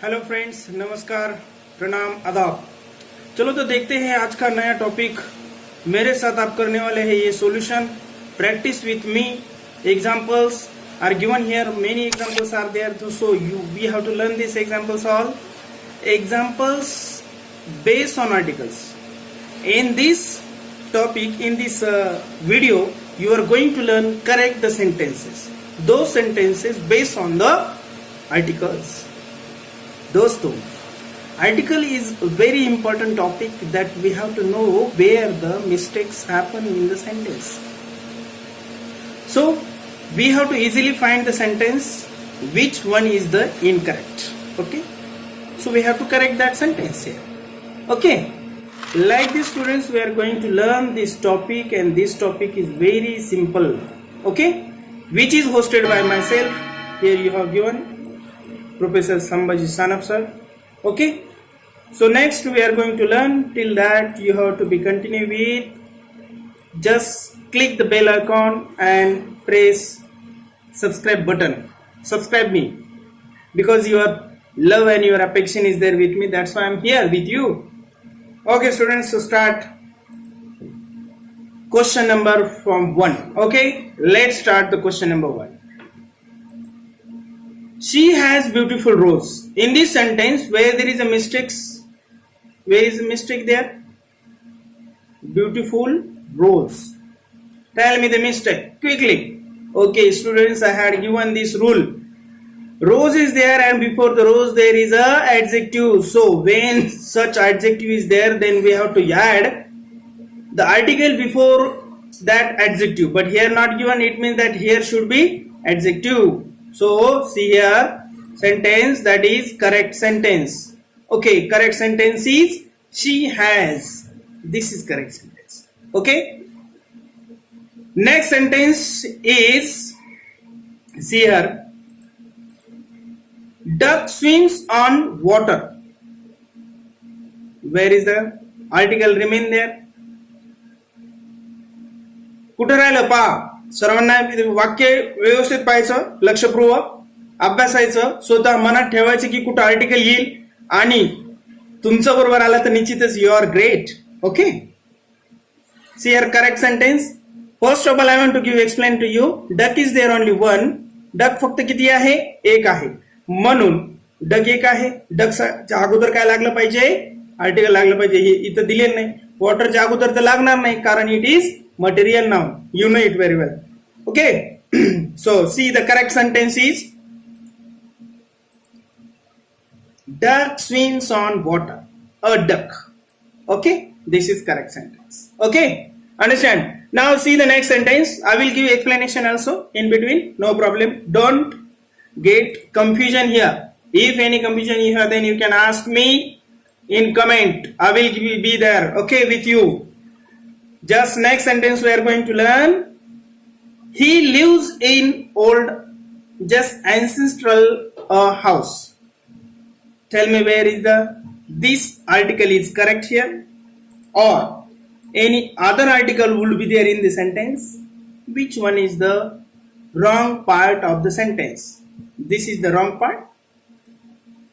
Hello friends, नमस्कार, प्रणाम, आदाब। चलो तो देखते हैं आज का नया टॉपिक। मेरे साथ आप करने वाले हैं ये solution. Practice with me. Examples are given here, many examples are there, so we have to learn this examples all examples based on articles. In this topic, in this video, you are going to learn correct the sentences. Those sentences based on the articles. दोस्तों, article is a very important topic that we have to know where the mistakes happen in the sentence. So, we have to easily find the sentence which one is the incorrect. Okay? So, we have to correct that sentence here. Okay? Like this, students, we are going to learn this topic, and this topic is very simple. Okay? Which is hosted by myself. Here you have given Professor Sambhaji Sanap sir. Okay, so next we are going to learn. Till that you have to be continue with just click the bell icon and press subscribe button. Subscribe me because your love and your affection is there with me. That's why I'm here with you. Okay, students, so start question number from 1. Okay, let's start the question number 1. She has beautiful rose. In this sentence, where there is a mistake, where is the mistake there? Beautiful rose. Tell me the mistake quickly. Okay, students, I had given this rule. Rose is there, and before the rose there is a adjective. So when such adjective is there, then we have to add the article before that adjective. But here not given. It means that here should be adjective. So see here, sentence that is correct sentence. Okay, correct sentence is she has. This is correct sentence. Okay, next sentence is, see here, duck swims on water. Where is the article remain there? कुठं राहिलं पहा. सर्वांना वाक्य व्यवस्थित पाहायचं, लक्षपूर्वक अभ्यासायचं, स्वतः मनात ठेवायचं की कुठं आर्टिकल येईल, आणि तुमचं बरोबर आला तर निश्चितच you are great. Okay, see here correct sentence. First of all I want to give explain to you. Duck is there only one. Duck फक्त किती आहे? एक आहे. म्हणून डक एक आहे. डकच्या अगोदर काय लागलं पाहिजे? आर्टिकल लागलं पाहिजे. हे इथं दिलेलं नाही. वॉटरच्या अगोदर तर लागणार नाही, कारण it is material noun. You know it very well. Okay. So see, the correct sentence is duck swims on water. A duck. Okay, this is correct sentence. Okay, understand? Now see the next sentence. I will give explanation also in between. No problem. Don't get confusion here. If any confusion you have, then you can ask me in comment. I will be there. Okay, with you. Just next sentence we are going to learn. He lives in old, just ancestral house. Tell me where is this article is correct here, or any other article would be there in the sentence. Which one is the wrong part of the sentence? This is the wrong part,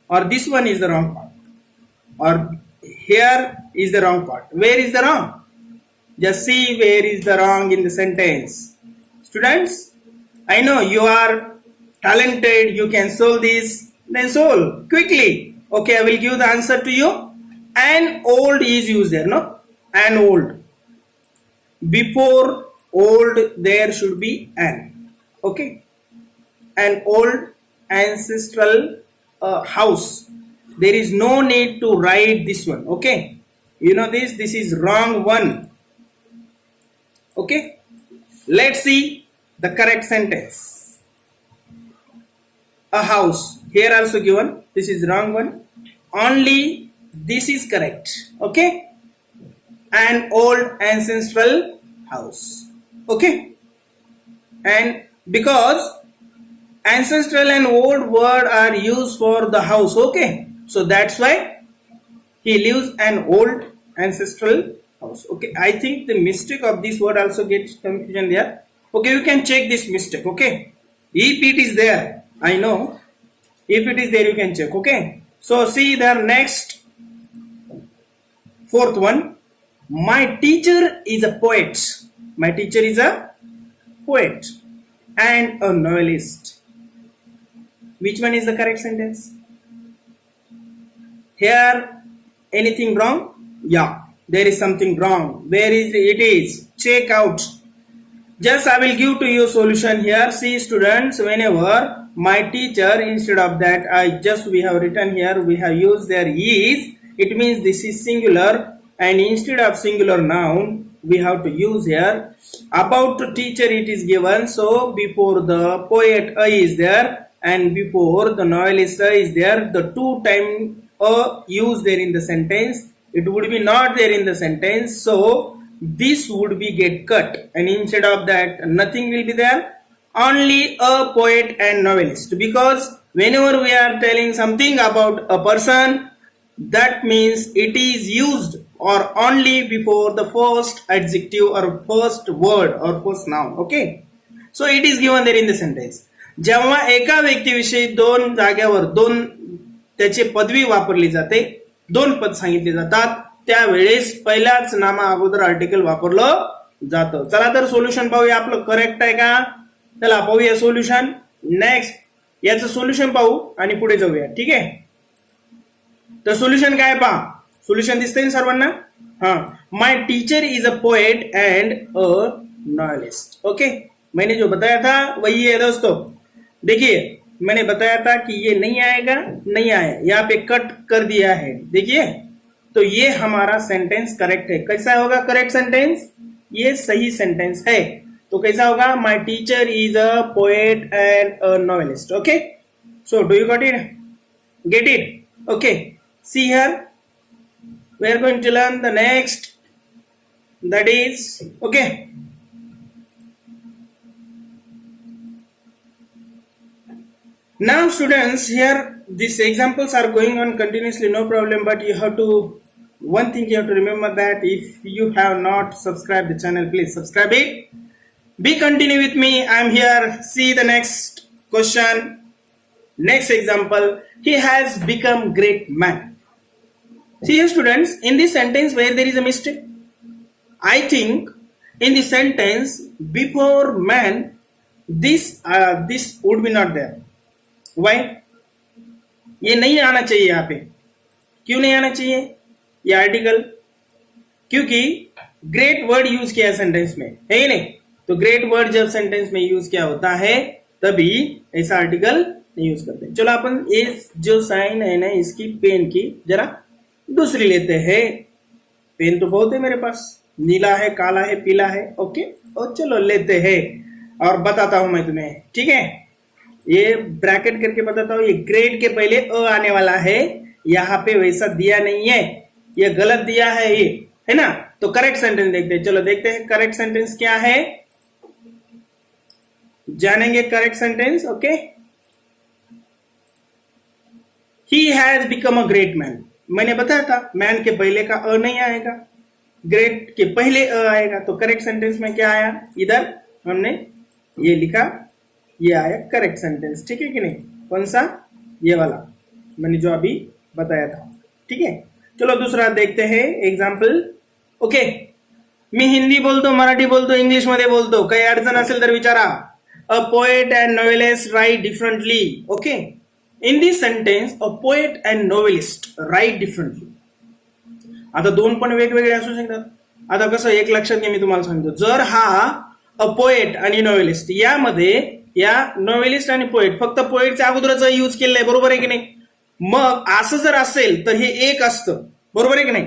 or this one is the wrong part, or here is the wrong part. Where is the wrong? Just see where is the wrong in the sentence. Students, I know you are talented, you can solve this, then solve quickly. Okay, I will give the answer to you. An old is used there, no? An old. Before old there should be an. Okay, an old ancestral house. There is no need to write this one. Okay, you know this is wrong one. Okay, let's see the correct sentence. A house, here also given. This is wrong one. Only this is correct. Okay, an old ancestral house. Okay, and because ancestral and old word are used for the house. Okay, so that's why he lives an old ancestral house. Okay, I think the mistake of this word also gets confusion there. Okay, you can check this mistake. Okay, if it is there, I know if it is there you can check. Okay, So see the next fourth one. My teacher is a poet. My teacher is a poet and a novelist. Which one is the correct sentence? Here anything wrong? Yeah, there is something wrong. Where is it is? Check out. Just I will give to you solution here. See students, whenever my teacher, instead of that we have written here, we have used there is, it means this is singular, and instead of singular noun we have to use here about teacher it is given. So before the poet a is there and before the novelist a is there, the two time a used there in the sentence, it would be not there in the sentence. So this would be get cut, and instead of that nothing will be there, only a poet and novelist. Because whenever we are telling something about a person, that means it is used or only before the first adjective or first word or first noun. Okay, so it is given there in the sentence. जेव्हा एका व्यक्तीविषयी दोन जाग्यावर दोन त्याची पदवी वापरली जाते, दोन पद सांगितले जातात, त्यावेळेस पहिल्याच नामा अगोदर आर्टिकल वापरलं जातं. चला तर सोल्युशन पाहूया, आपलं करेक्ट आहे का? चला पाहूया सोल्युशन. नेक्स्ट याचं सोल्युशन पाहू आणि पुढे जाऊया. ठीक आहे, तर सोल्युशन काय पहा. सोल्युशन दिसतंय सर्वांना? हाँ, my teacher is a poet and a novelist. Okay, मैंने जो बताया था वही है दोस्तों. देखिए मैंने बताया था कि ये नहीं आएगा, नहीं आया, यहाँ पे कट कर दिया है. देखिए, तो ये हमारा सेंटेंस करेक्ट है. कैसा होगा करेक्ट सेंटेंस? ये सही सेंटेंस है. तो कैसा होगा? My teacher is a poet and a novelist. Okay, so do you got it? Get it? Okay, see here we are going to learn the next, that is, okay, now students, here these examples are going on continuously, no problem, but you have to, one thing you have to remember, that if you have not subscribed the channel, please subscribe it. Be continue with me, I am here. See the next question, next example. He has become great man. See here students, in this sentence where there is a mistake, I think in the sentence before man this would be not there. Why? ये नहीं आना चाहिए यहाँ पे. क्यों नहीं आना चाहिए ये आर्टिकल? क्योंकि ग्रेट वर्ड यूज किया सेंटेंस में, है ही नहीं. तो ग्रेट वर्ड जब सेंटेंस में यूज किया होता है तभी ऐसा आर्टिकल नहीं यूज करते. चलो अपन ये जो साइन है ना इसकी पेन की जरा दूसरी लेते हैं. पेन तो बहुत है मेरे पास, नीला है, काला है, पीला है. ओके, और चलो लेते हैं और बताता हूं मैं तुम्हें. ठीक है, ये ब्रैकेट करके बताता हूं. ये ग्रेड के पहले अ आने वाला है, यहाँ पे वैसा दिया नहीं है, ये गलत दिया है, ये है ना. तो करेक्ट सेंटेंस देखते हैं. चलो देखते हैं करेक्ट सेंटेंस क्या है, जानेंगे correct sentence. Okay, he has become a great man. मैंने बताया था मैन के पहले का अ नहीं आएगा, ग्रेट के पहले अ आएगा. तो करेक्ट सेंटेंस में क्या आया? इधर हमने ये लिखा, ये आया करेक्ट सेंटेंस. ठीक है कि नहीं? कौन सा? ये वाला मैंने जो अभी बताया था. ठीक है, चलो दूसरा देखते हैं एग्जाम्पल. ओके, मी हिंदी बोलतो, मराठी बोलतो, इंग्लिश मध्ये बोलतो, काही अडचण असेल तर विचारा. A poet and novelist write differently. Okay, in this sentence a poet and novelist write differently. आता दोन पण वेगवेगळे असू शकतात. आता कसं, एक लक्षात घ्या, मी तुम्हाला सांगतो. जर हा अ पोएट आणि नॉवेलिस्ट, यामध्ये या नॉवेलिस्ट आणि पोएट फक्त पोएटच्या अगोदरच यूज केलेलं आहे, बरोबर आहे की नाही? मग असं जर असेल तर हे एक असतं, बरोबर आहे की नाही?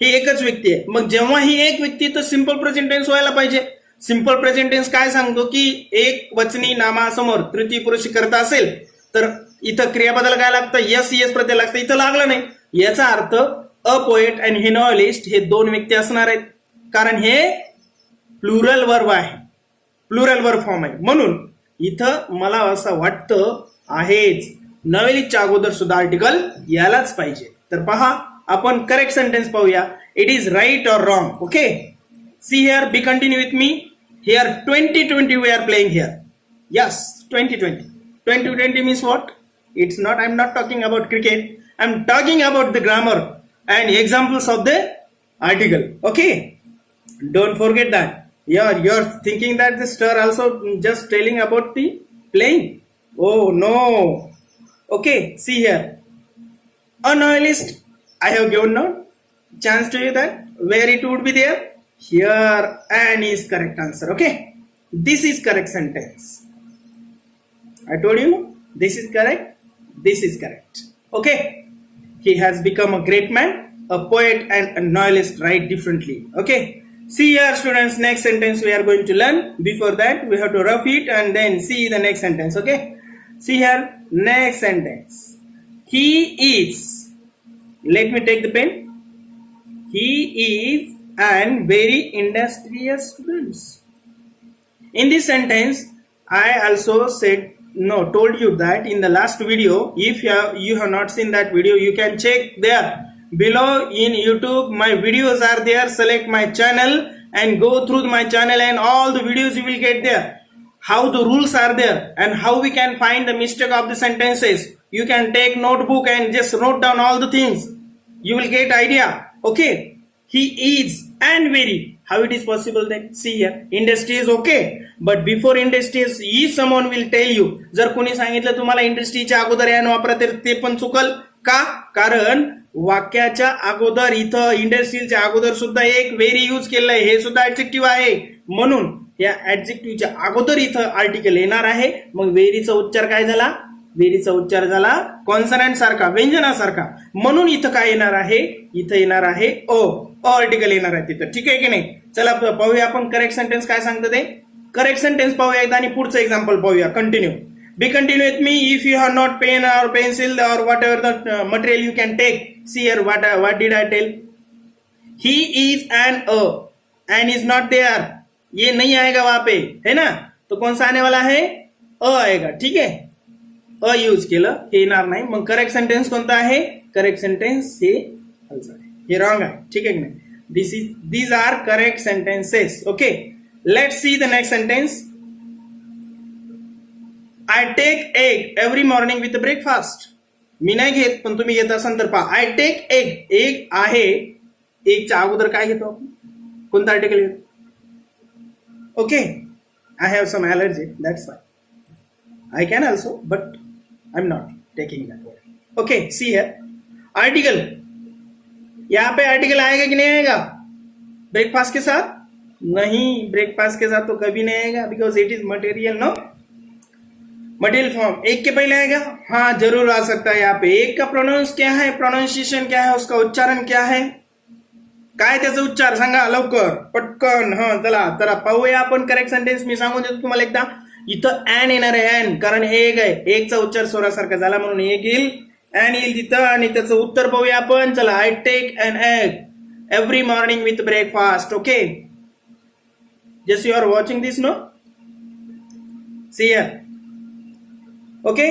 ही एकच व्यक्ती आहे. मग जेव्हा ही एक व्यक्ती, तर सिंपल प्रेझेंट टेन्स व्हायला पाहिजे. सिंपल प्रेझेंट टेन्स काय सांगतो की एक वचनी नामासमोर तृतीय पुरुषी करता असेल तर इथं क्रियापदाला काय लागतं? यस यस प्रत्यय लागतं. इथं लागलं नाही, याचा अर्थ अ पोएट आणि हे नॉवेलिस्ट हे दोन व्यक्ती असणार आहेत, कारण हे प्लुरल वर्ब आहे, प्लुरल वर्ब फॉर्म आहे. म्हणून इथं मला असं वाटतं आहेच नॉवेलिस्टच्या अगोदर सुद्धा आर्टिकल यायलाच पाहिजे. तर पहा, आपण करेक्ट सेंटेंस पाहूया. इट इज राईट और wrong. Okay, see here, be continue with me. Here 2020 we are playing here. Yes, 2020. 2020 means what? It's not, I'm not talking about cricket. I'm talking about the grammar and examples of the article. Okay, don't forget that. You're thinking that the star also just telling about the playing. Oh no. Okay, see here. A nihilist. I have given no chance to you that where it would be there. Here and is correct answer. Okay, this is correct sentence. I told you this is correct. This is correct. Okay, he has become a great man, a poet, and a nihilist. Write differently. Okay. See here, students. Next sentence we are going to learn. Before that, we have to rough it and then see the next sentence. Okay. See here. Next sentence. He is. Let me take the pen. He is an very industrious student. In this sentence, I also told you that in the last video. If you have not seen that video, you can check there below in YouTube. My videos are there. Select my channel and go through my channel, and all the videos you will get there. How the rules are there and how we can find the mistake of the sentences. You can take notebook and just note down all the things. You will get idea. Okay. He is and very. How it is possible then? See here. Industry is okay. But before industry is someone will tell you. जर कोणी सांगितलं तुम्हाला इंडस्ट्रीच्या अगोदर यान वापरा तर ते पण चुकल का? कारण वाक्याच्या अगोदर इथं इंडस्ट्रीच्या अगोदर सुद्धा एक व्हेरी यूज केलेलं आहे. हे सुद्धा ऍडजेक्टिव्ह आहे. म्हणून या ऍडजेक्टिव्हच्या अगोदर इथं आर्टिकल येणार आहे. मग व्हेरीचा उच्चार काय झाला? व्हेरीचा उच्चार झाला कॉन्सनंट सारखा, व्यंजनासारखा. म्हणून इथं काय येणार आहे? इथं येणार आहे अ आर्टिकल येणार आहे तिथं. ठीक आहे की नाही? चला पाहूया आपण करेक्ट सेंटेन्स काय सांगतं ते. करेक्ट सेंटेन्स पाहूया एकदा आणि पुढचं एक्झाम्पल पाहूया. Continue. Be continue with me. If you have not pen or pencil or whatever the material you can take. See here what did I tell? He is an and is not there. ये नहीं आएगा वहां पे, है ना? तो कौन सा आने वाला है? अ आएगा. ठीक है. अ यूज केलं हे येणार नाही. मग करेक्ट सेंटेन्स कोणता आहे? करेक्ट सेंटेन्स हे हे रॉंग आहे. ठीक आहे की नाही? These are correct sentences. Okay. Let's see the next sentence. I take egg every morning with breakfast. मी नाही घेत पण तुम्ही घेत असाल तर पहा. I take egg. एग आहे. एगच्या अगोदर काय घेतो आपण? कोणता आर्टिकल घेतो? Okay. I have some allergy. That's why. I can also, but I'm not taking that word. Okay, see here. Article. यहाँ पे आर्टिकल आएगा कि नहीं आएगा? ब्रेकफास्ट के साथ? नहीं, ब्रेकफास्ट के साथ तो कभी नहीं आएगा because it is material. No material form. एक के पहले आएगा? हाँ जरूर आ सकता है. यहाँ पे एक का प्रोनाउंस क्या है? प्रोनाउंसिएशन क्या है? उसका उच्चारण क्या है? काय त्याचा उच्चार सांगा लवकर पटकन. हा चला तर पाहूया आपण करेक्ट सेंटेन्स. मी सांगून देतो तुम्हाला एकदा. इथं ॲन येणार आहे. ॲन कारण हे एक आहे. एकचा उच्चार स्वरासारखा झाला म्हणून एक येईल. ॲन येईल तिथं आणि त्याचं उत्तर पाहूया आपण. चला. I take an egg every morning with breakfast. Okay. Just you are watching this no. See here. Okay.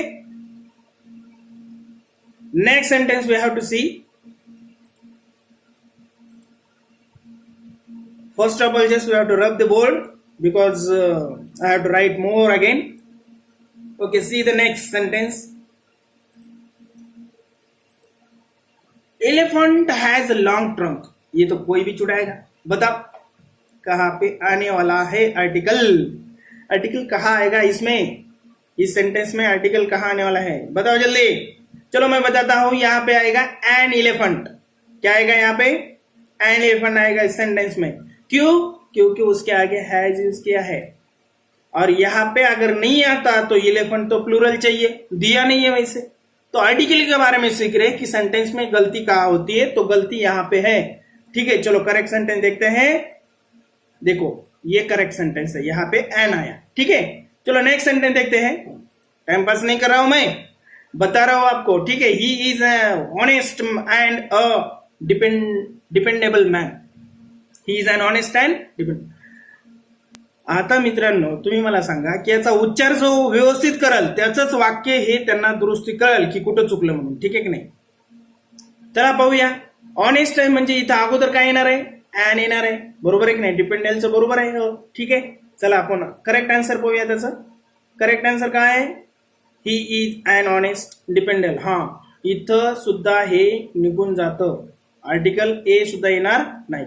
Next sentence we have to see. First of all, just we have to rub the board because I have to write more again. Okay, see the next sentence. Elephant has a long trunk. ये तो कोई भी चुड़ाएगा. बताओ कहाँ पे आने वाला है आर्टिकल? आर्टिकल कहाँ आएगा इसमें? इस सेंटेंस में आर्टिकल कहाँ आने वाला है? बताओ जल्दी. चलो मैं बताता हूं. यहाँ पे आएगा एन एलिफेंट. क्या आएगा यहाँ पे? एन एलिफेंट आएगा इस सेंटेंस में. क्यों? क्योंकि उसके आगे हैज यूज किया है. और यहाँ पे अगर नहीं आता तो एलिफेंट तो प्लूरल चाहिए. दिया नहीं है वैसे. तो आर्टिकल के बारे में सीख रहे कि सेंटेंस में गलती कहाँ होती है. तो गलती यहाँ पे है. ठीक है. चलो करेक्ट सेंटेंस देखते हैं. देखो ये करेक्ट सेंटेंस है. यहाँ पे एन आया. ठीक है. चलो नेक्स्ट सेंटेंस देखते हैं. टाइम पास नहीं कर रहा हूं मैं, बता रहा हूं आपको. ठीक है. He is honest and a dependable man. He is an honest and depend. आता मित्रांनो तुम्ही मला सांगा की याचा उच्चार जो व्यवस्थित कराल त्याचंच वाक्य हे त्यांना दुरुस्ती कळेल की कुठं चुकलं म्हणून. ठीक आहे की नाही? चला पाहूया. ऑनेस्ट आहे म्हणजे इथं अगोदर काय येणार आहे? ॲन येणार आहे. बरोबर आहे की नाही? डिपेंडेलचं बरोबर आहे. हो ठीक आहे. चला आपण करेक्ट आन्सर पाहूया त्याचं. करेक्ट आन्सर काय आहे? He is an honest dependable. हा इथं सुद्धा हे निघून जातं. आर्टिकल ए सुद्धा येणार नाही.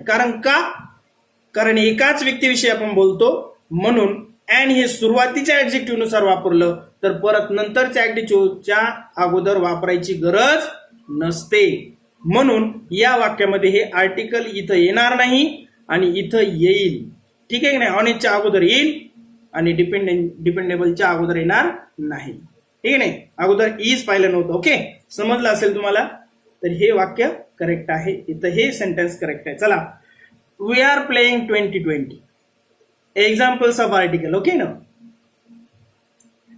कारण एकाच व्यक्तीविषयी आपण बोलतो म्हणून अँड हे सुरुवातीच्या ऍडजेक्टिव्ह नुसार वापरलं तर परत नंतरच्या ऍडजेक्टिव्हच्या अगोदर वापरायची गरज नसते. म्हणून या वाक्यामध्ये हे आर्टिकल इथं येणार नाही आणि इथं येईल. ठीक आहे की नाही. ऑनेजच्या अगोदर येईल आणि डिपेंडेबलच्या अगोदर येणार नाही. ठीक आहे नाही. अगोदर इज पाहिलं नव्हतं. ओके, समजलं असेल तुम्हाला. तर हे वाक्य करेक्ट आहे. इथं हे सेंटेन्स करेक्ट आहे. चला, we are playing 2020. Examples of article. Okay, now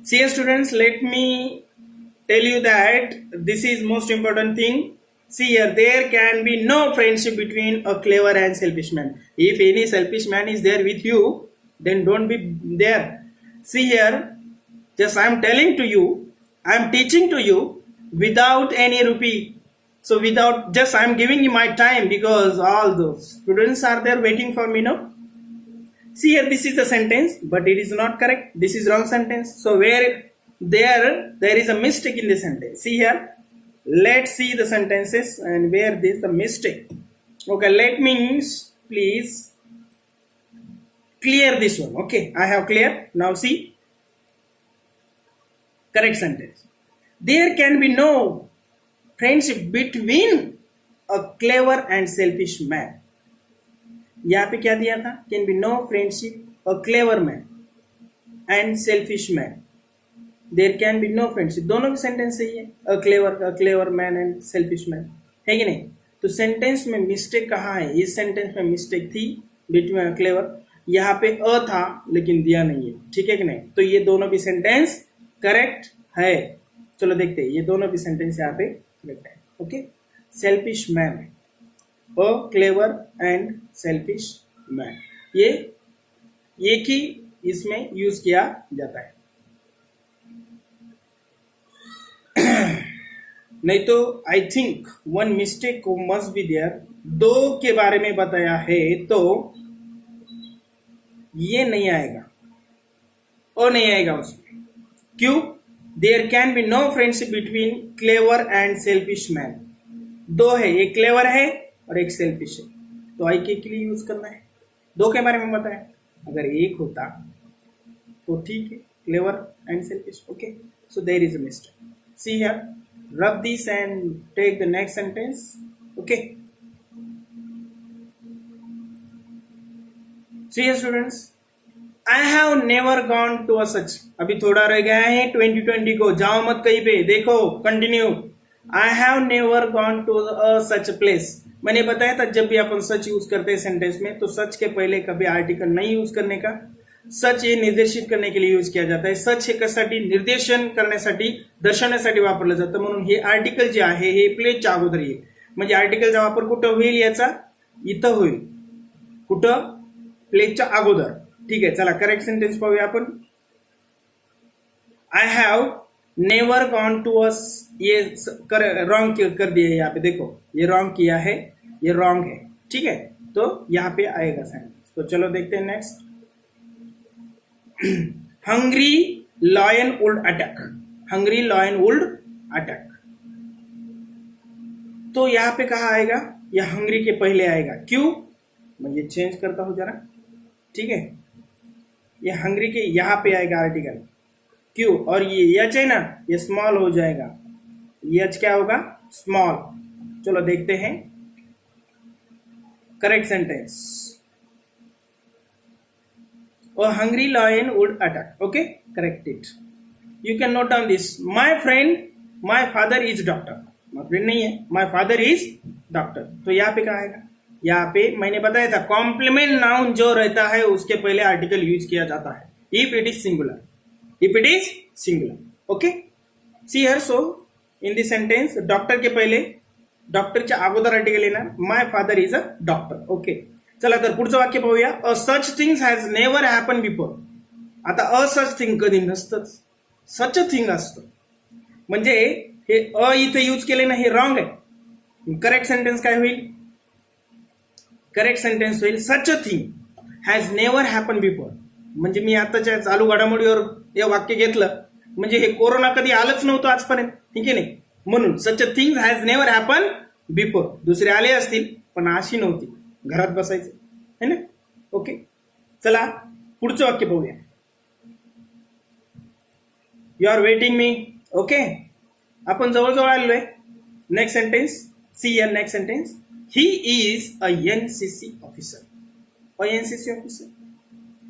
see students, let me tell you that this is most important thing. See here, there can be no friendship between a clever and selfish man. If any selfish man is there with you, then don't be there. See here, just I am telling to you, I am teaching to you without any rupee. So without, just I am giving you my time because all the students are there waiting for me, no? See here, this is the sentence, but it is not correct. This is wrong sentence. So where there is a mistake in the sentence. See here, let's see the sentences and where there is the mistake. Okay, let me please clear this one. Okay, I have cleared. Now see, correct sentence. There can be no friendship between a clever and selfish man. यहाँ पे क्या दिया था? Can be no friendship a clever man and selfish man. There can be no friendship. दोनों भी sentence सही है. A clever man and selfish man है कि नहीं. तो सेंटेंस में मिस्टेक कहाँ है? इस सेंटेंस में मिस्टेक थी बिटवीन क्लेवर. यहाँ पे अ था लेकिन दिया नहीं है. ठीक है कि नहीं. तो ये दोनों भी सेंटेंस करेक्ट है. चलो देखते हैं. ये दोनों भी सेंटेंस यहाँ पे करेक्ट है. Okay, selfish man, a clever and selfish man, ये एक ही इसमें यूज किया जाता है. नहीं तो I think one mistake must be there. दो के बारे में बताया है तो ये नहीं आएगा, ओ नहीं आएगा उसमें. क्यों? There can be no friendship between clever and selfish man. दो है, एक क्लेवर है और एक सेल्फिश है. तो आई के लिए यूज करना है. दो के बारे में बताया. अगर एक होता तो ठीक है, clever and selfish. Okay, so there is a mistake. See here, rub this and take the next sentence. Okay, see here students, I have never gone to a such. अभी थोड़ा रह गया है 2020 को. जाओ मत कहीं पे. देखो, continue. I have never gone to a such place. मैंने बताया था जब भी अपन सच यूज करते हैं सेंटेंस में तो सच के पहले कभी आर्टिकल नहीं यूज करने का. सच हे निर्देशित करणे के लिए यूज किया जाता है. सच हे कशासाठी? निर्देशन करण्यासाठी, दर्शवण्यासाठी वापरलं जातं. म्हणून हे आर्टिकल जे आहे हे प्लेसच्या अगोदर येईल. म्हणजे आर्टिकलचा वापर कुठं होईल? याचा इथं होईल. कुठं? प्लेसच्या अगोदर. ठीक आहे, चला करेक्ट सेंटेन्स पाहूया आपण. I have never gone to US. ये रॉन्ग कर दिया यहाँ पे. देखो, ये रॉन्ग किया है, ये रॉन्ग है. ठीक है, तो यहाँ पे आएगा सेंटेंस. तो चलो देखते हैं next. Hungry lion would attack. Hungry lion would attack. तो यहां पे कहा आएगा? यह हंग्री के पहले आएगा. क्यों? मैं ये चेंज करता हूं जरा. ठीक है, ये हंग्री के यहां पे आएगा आर्टिकल. क्यों? और ये यच है ना, ये स्मॉल हो जाएगा. यच क्या होगा? स्मॉल. चलो देखते हैं correct sentence. A hungry lion would attack. Okay, correct it. You can note down this. My friend, my father is doctor. My friend नहीं है, my father is doctor. तो यहाँ पे कहा आएगा? यहाँ पे मैंने बताया था कॉम्प्लीमेंट नाउन जो रहता है उसके पहले आर्टिकल यूज किया जाता है. If it is singular. If it is singular. Okay. See here, so in this sentence, doctor के पहले, डॉक्टरच्या अगोदर आर्टिकल येणार. My father is a doctor. Okay. चला तर पुढचं वाक्य पाहूया. A such things has never happen before. आता अ सच थिंग कधी नसतंच, सच अ थिंग असतं. म्हणजे हे अ इथे यूज केले ना, हे रॉंग आहे. करेक्ट सेंटेन्स काय होईल? करेक्ट सेंटेन्स होईल such a thing has never happen before. म्हणजे मी आताच्या चालू घडामोडीवर हे वाक्य घेतलं म्हणजे हे कोरोना कधी आलंच नव्हतं आजपर्यंत. ठीक आहे नाही. म्हणून such a thing has never happen before. दुसरे आले असतील पण अशी नव्हती. घरात बसायचं है ना. ओके, चला पुढचं वाक्य पाहूया. You are waiting me. Okay, आपण जवळजवळ आलेलो आहे. नेक्स्ट सेंटेन्स, सी या next sentence. He is a NCC officer. A NCC officer.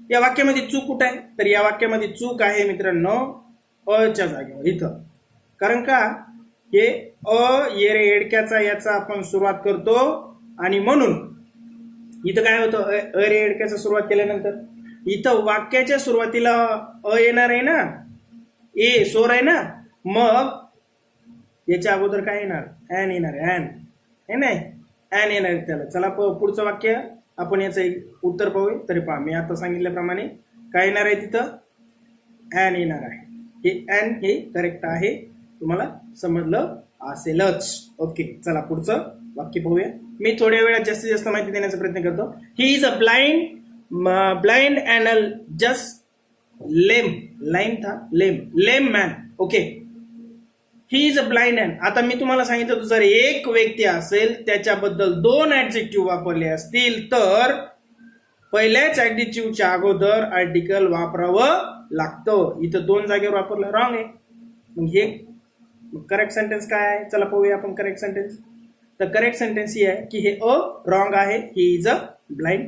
या वाक्यामध्ये चूक कुठं आहे? तर या वाक्यामध्ये चूक आहे मित्रांनो अच्या जागेवर इथं. कारण का हे येरे एडक्याचा याचा आपण सुरुवात करतो आणि म्हणून इथं काय होतं, रे एडक्याचा सुरुवात केल्यानंतर इथं वाक्याच्या सुरुवातीला येणार आहे ना, ए सोर आहे ना, मग याच्या अगोदर काय येणार, ॲन येणार. ॲन हे नाही, ॲन येणार त्याला. चला पुढचं वाक्य आपण याचं एक उत्तर पाहूया. तरी पहा मी आता सांगितल्याप्रमाणे काय येणार आहे तिथं, ॲन येणार आहे. हे ॲन हे करेक्ट आहे, तुम्हाला समजलं असेलच. ओके, चला पुढचं वाक्य पाहूया. मी थोड्या वेळात जास्तीत जास्त माहिती देण्याचा प्रयत्न करतो. ही is a blind and a just lame man. Okay, he is a blind and. आता मी तुम्हाला सांगितलं होतं जर एक व्यक्ती असेल त्याच्याबद्दल दोन ऍडजेक्टिव्ह वापरले असतील तर पहिल्याच ऍडजेक्टिव्हच्या अगोदर आर्टिकल वापरावं लागतं. इथं दोन जागेवर वापरलं, रॉंग आहे. मग हे करेक्ट सेंटेन्स काय आहे? चला पाहूया आपण करेक्ट सेंटेन्स. तर करेक्ट सेंटेन्स ही आहे की हे रॉंग आहे. He is a blind.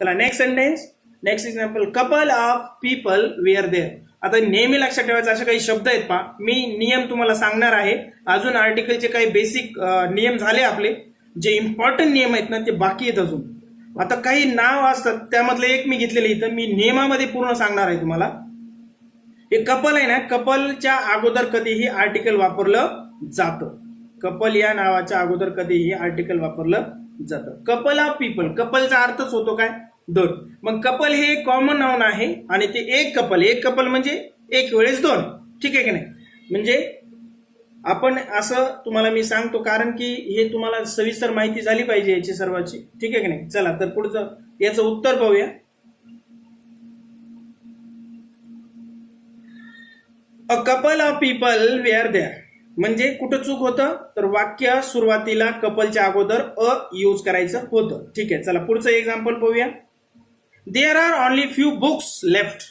चला next sentence, next example. Couple of people were there. आता नेहमी लक्षात ठेवायचं असे काही शब्द आहेत पहा. मी नियम तुम्हाला सांगणार आहे. अजून आर्टिकलचे काही बेसिक नियम झाले आपले, जे इम्पॉर्टंट नियम आहेत ना ते बाकी आहेत अजून. आता काही नाव असतात त्यामधले एक मी घेतलेले इथं, मी नियमामध्ये पूर्ण सांगणार आहे तुम्हाला. हे कपल आहे ना, कपलच्या अगोदर कधीही आर्टिकल वापरलं जातं. कपल या नावाच्या अगोदर कधीही आर्टिकल वापरलं जातं. कपल ऑफ पीपल, कपलचा अर्थच होतो काय, दोन. मग कपल हे कॉमन नाउन आहे आणि ते एक कपल म्हणजे एक वेळेस दोन. ठीक आहे की नाही. म्हणजे आपण असं तुम्हाला मी सांगतो कारण की हे तुम्हाला सविस्तर माहिती झाली पाहिजे याची सर्वांची. ठीक आहे की नाही. चला तर पुढचं याचं उत्तर पाहूया. A couple of people were there. म्हणजे कुठं चूक होतं तर वाक्य सुरुवातीला कपलच्या अगोदर यूज करायचं होतं. ठीक आहे, चला पुढचं एक्झाम्पल पाहूया. There are only few books left.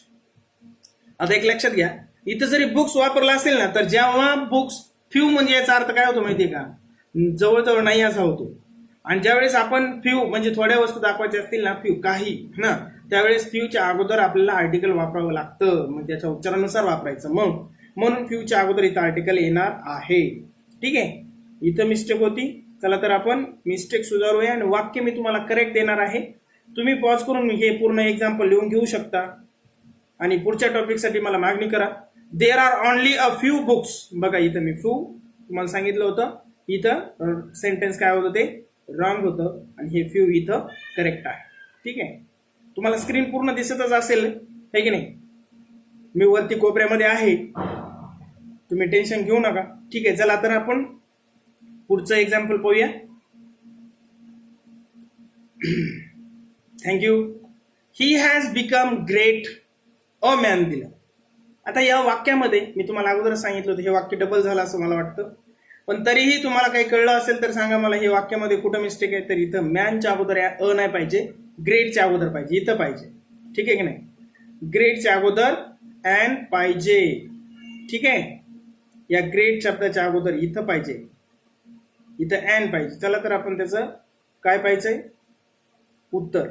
आता एक लक्षात घ्या, इथं जरी बुक्स वापरला असेल ना तर जेव्हा बुक्स फ्यू म्हणजे याचा अर्थ काय होतो माहितीये का, जवळजवळ नाही असा होतो. आणि ज्यावेळेस आपण फ्यू म्हणजे थोड्या वस्तू दाखवायच्या असतील ना, फ्यू काही ना, त्यावेळेस फ्यूच्या अगोदर आपल्याला आर्टिकल वापरावं लागतं. मग त्याच्या उच्चारानुसार वापरायचं. मग म्हणून फ्यूच्या अगोदर इथं आर्टिकल येणार आहे. ठीक आहे, इथं मिस्टेक होती. चला तर आपण मिस्टेक सुधारूया आणि वाक्य मी तुम्हाला करेक्ट देणार आहे. तुम्ही पॉज करून हे पूर्ण एक्झाम्पल लिहून घेऊ शकता आणि पुढच्या टॉपिकसाठी मला मागणी करा. There are only a few books. बघा इथं मी फ्यू तुम्हाला सांगितलं होतं, इथं सेंटेन्स काय होतं ते रॉंग होतं आणि हे फ्यू इथं करेक्ट आहे. ठीक आहे, तुम्हाला स्क्रीन पूर्ण दिसतच असेल है की नाही. मी वरती कोपऱ्यामध्ये आहे, तुम्ही टेन्शन घेऊ नका. ठीक आहे, चला तर आपण पुढचं एक्झाम्पल पाहूया. Thank you. He has become great a man दिलं. आता या वाक्यामध्ये मी तुम्हाला अगोदरच सांगितलं होतं हे वाक्य डबल झालं असं मला वाटतं, पण तरीही तुम्हाला काही कळलं असेल तर सांगा मला. हे वाक्यामध्ये कुठं मिस्टेक आहे तर इथं मॅनच्या अगोदर नाही पाहिजे, ग्रेटच्या अगोदर पाहिजे. इथं पाहिजे. ठीक आहे की नाही, ग्रेटच्या अगोदर ॲन पाहिजे. ठीक आहे, या ग्रेट शब्दाच्या अगोदर इथं पाहिजे, इथं ॲन पाहिजे. चला तर आपण त्याचं काय पाहिजे उत्तर.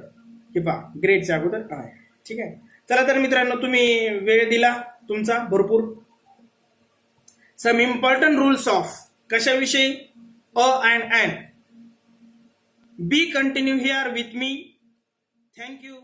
हे पहा, ग्रेटच्या अगोदर आहे. ठीक आहे, चला तर मित्रांनो तुम्ही वेळ दिला तुमचा भरपूर. सम इम्पॉर्टंट रूल्स ऑफ कशाविषयी, and an. Be continue here with me. Thank you.